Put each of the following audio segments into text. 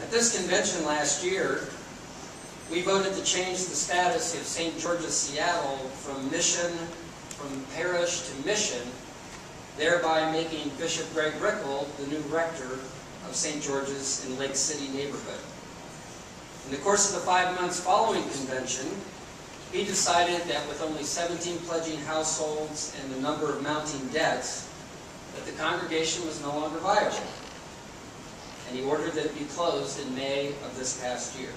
At this convention last year, we voted to change the status of St. George's Seattle from parish to mission, thereby making Bishop Greg Rickel the new rector of St. George's in Lake City neighborhood. In the course of the 5 months following convention, he decided that with only 17 pledging households and the number of mounting debts, that the congregation was no longer viable. And he ordered that it be closed in May of this past year.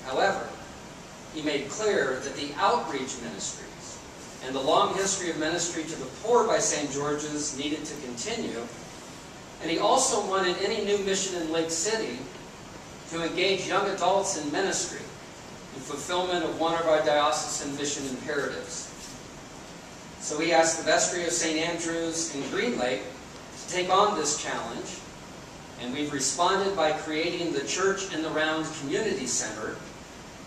However, he made clear that the outreach ministries and the long history of ministry to the poor by St. George's needed to continue, and he also wanted any new mission in Lake City to engage young adults in ministry in fulfillment of one of our diocesan mission imperatives. So he asked the Vestry of St. Andrews in Green Lake to take on this challenge, and we've responded by creating the Church in the Round Community Center,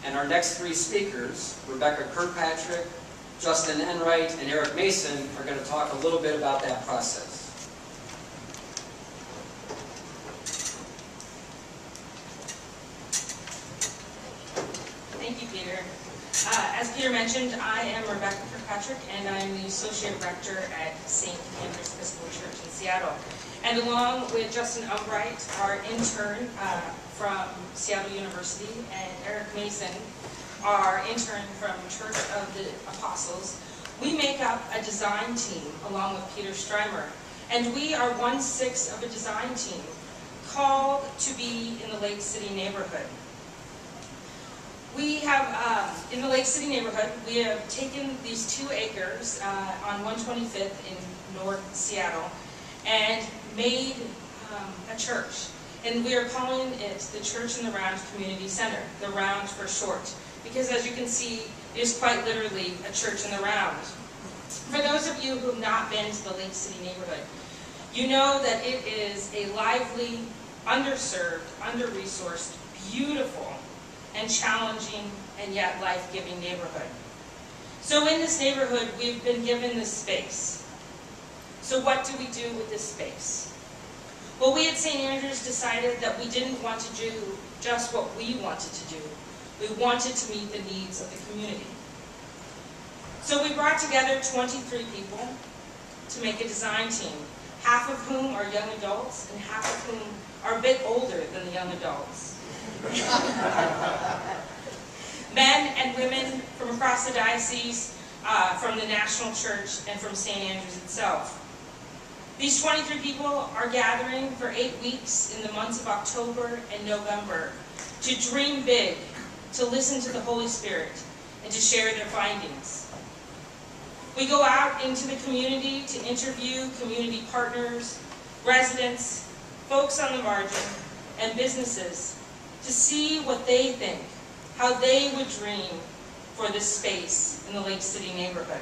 and our next 3 speakers, Rebecca Kirkpatrick, Justin Enright, and Eric Mason, are going to talk a little bit about that process. Thank you, Peter. As Peter mentioned, I am Rebecca Kirkpatrick, and I'm the Associate Rector at St. Andrew's Episcopal Church in Seattle. And along with Justin Enright, our intern from Seattle University, and Eric Mason, our intern from Church of the Apostles, we make up a design team along with Peter Streimer. And we are 1/6 of a design team called to be in the Lake City neighborhood. We have, in the Lake City neighborhood, we have taken these 2 acres on 125th in North Seattle and made a church. And we are calling it the Church in the Round Community Center, the round for short. Because as you can see, it is quite literally a church in the round. For those of you who have not been to the Lake City neighborhood, you know that it is a lively, underserved, under-resourced, beautiful, and challenging, and yet life-giving neighborhood. So in this neighborhood, we've been given this space. So what do we do with this space? Well, we at St. Andrews decided that we didn't want to do just what we wanted to do. We wanted to meet the needs of the community. So we brought together 23 people to make a design team, half of whom are young adults, and half of whom are a bit older than the young adults. Men and women from across the diocese, from the National Church, and from St. Andrews itself. These 23 people are gathering for 8 weeks in the months of October and November to dream big, to listen to the Holy Spirit, and to share their findings. We go out into the community to interview community partners, residents, folks on the margin, and businesses to see what they think, how they would dream for this space in the Lake City neighborhood.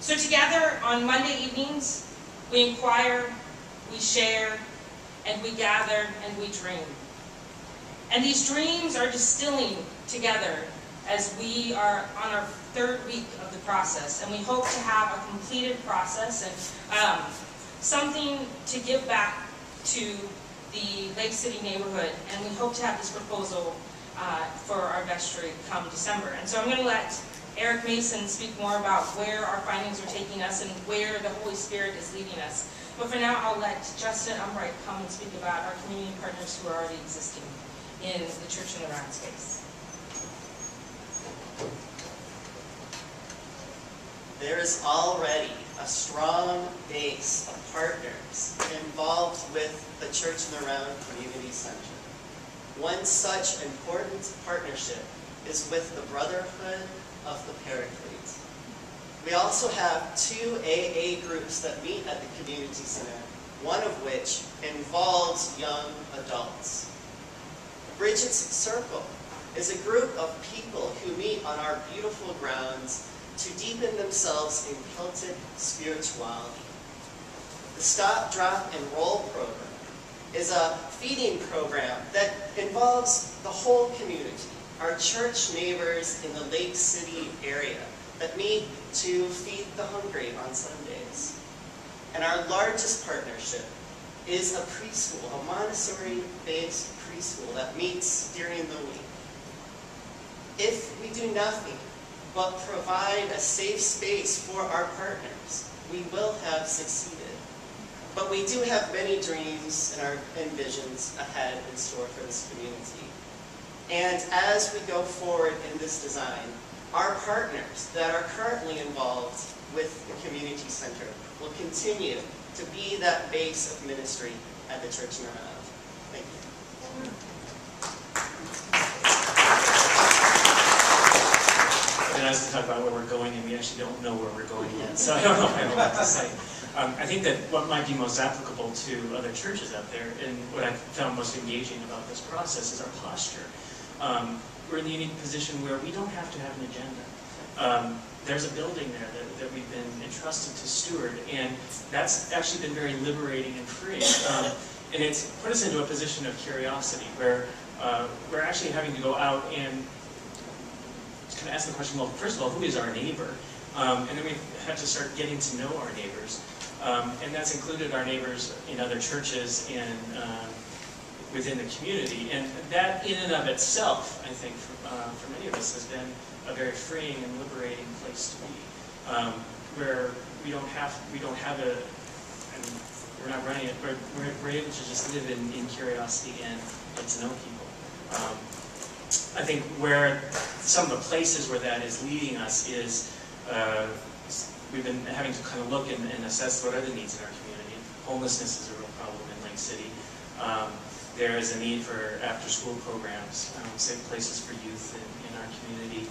So together on Monday evenings, we inquire, we share, and we gather, and we dream. And these dreams are distilling together as we are on our 3rd week of the process, and we hope to have a completed process and something to give back to the Lake City neighborhood, and we hope to have this proposal for our vestry come December. And so I'm going to let Eric Mason speak more about where our findings are taking us and where the Holy Spirit is leading us. But for now, I'll let Justin Enright come and speak about our community partners who are already existing in the Church in the Round space. There is already a strong base of partners involved with the Church in the Round Community Center. One such important partnership is with the Brotherhood of the Paraclete. We also have 2 AA groups that meet at the Community Center, one of which involves young adults. Bridget's Circle is a group of people who meet on our beautiful grounds to deepen themselves in Celtic spirituality. The Stop, Drop, and Roll program is a feeding program that involves the whole community, our church neighbors in the Lake City area that meet to feed the hungry on Sundays. And our largest partnership is a preschool, a Montessori-based preschool that meets during the week. If we do nothing but provide a safe space for our partners, we will have succeeded. But we do have many dreams and visions ahead in store for this community. And as we go forward in this design, our partners that are currently involved with the community center will continue to be that base of ministry at the Church in the Round. Thank you. And as to talk about where we're going, and we actually don't know where we're going yet, so I don't know if I have a lot to say. I think that what might be most applicable to other churches out there, and what I've found most engaging about this process, is our posture. We're in the unique position where we don't have to have an agenda. There's a building there that we've been entrusted to steward, and that's actually been very liberating and freeing. And it's put us into a position of curiosity where we're actually having to go out and kind of ask the question, well, first of all, who is our neighbor? And then we have to start getting to know our neighbors. And that's included our neighbors in other churches and within the community. And that in and of itself, I think, for many of us has been a very freeing and liberating place to be. Where we don't have a, I mean, we're not running it, we're able to just live in curiosity and get to know people. I think where some of the places where that is leading us is we've been having to kind of look and assess what are the needs in our community. Homelessness is a real problem in Lake City. There is a need for after-school programs, safe places for youth in our community.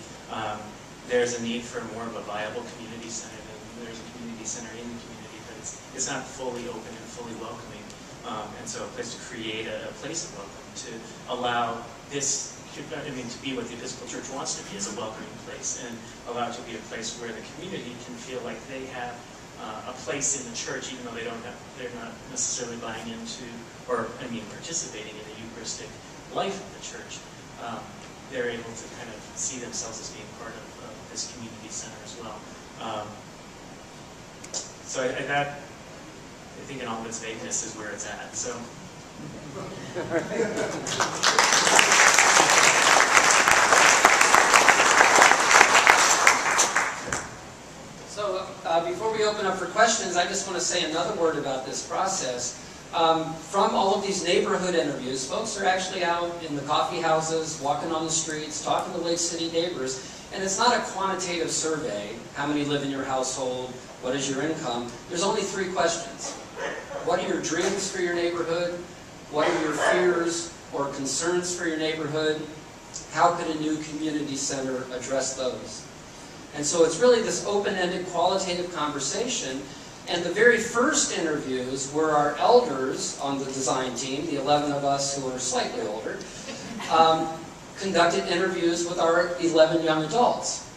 There's a need for more of a viable community center. There's a community center in the community, but it's not fully open and fully welcoming. And so a place to create a place of welcome, to allow this, I mean, to be what the Episcopal Church wants to be, is a welcoming place, and allow it to be a place where the community can feel like they have a place in the church, even though they're not necessarily buying into, or I mean, participating in the Eucharistic life of the church. They're able to kind of see themselves as being part of this community center as well. So I think in all of its vagueness is where it's at. So. Before we open up for questions, I just want to say another word about this process. From all of these neighborhood interviews, folks are actually out in the coffee houses, walking on the streets, talking to Lake City neighbors, and it's not a quantitative survey. How many live in your household? What is your income? There's only 3 questions. What are your dreams for your neighborhood? What are your fears or concerns for your neighborhood? How could a new community center address those? And so it's really this open-ended, qualitative conversation. And the very first interviews were our elders on the design team, the 11 of us who are slightly older, conducted interviews with our 11 young adults.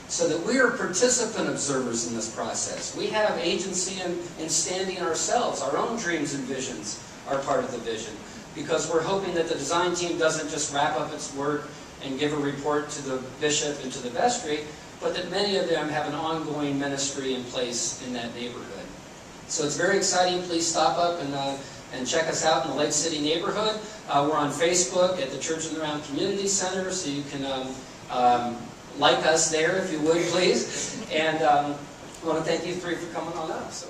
So that we are participant observers in this process. We have agency in standing ourselves. Our own dreams and visions are part of the vision. Because we're hoping that the design team doesn't just wrap up its work and give a report to the bishop and to the vestry, but that many of them have an ongoing ministry in place in that neighborhood. So it's very exciting. Please stop up and check us out in the Lake City neighborhood. We're on Facebook at the Church in the Round Community Center, so you can like us there if you would, please. And I want to thank you 3 for coming on up. So.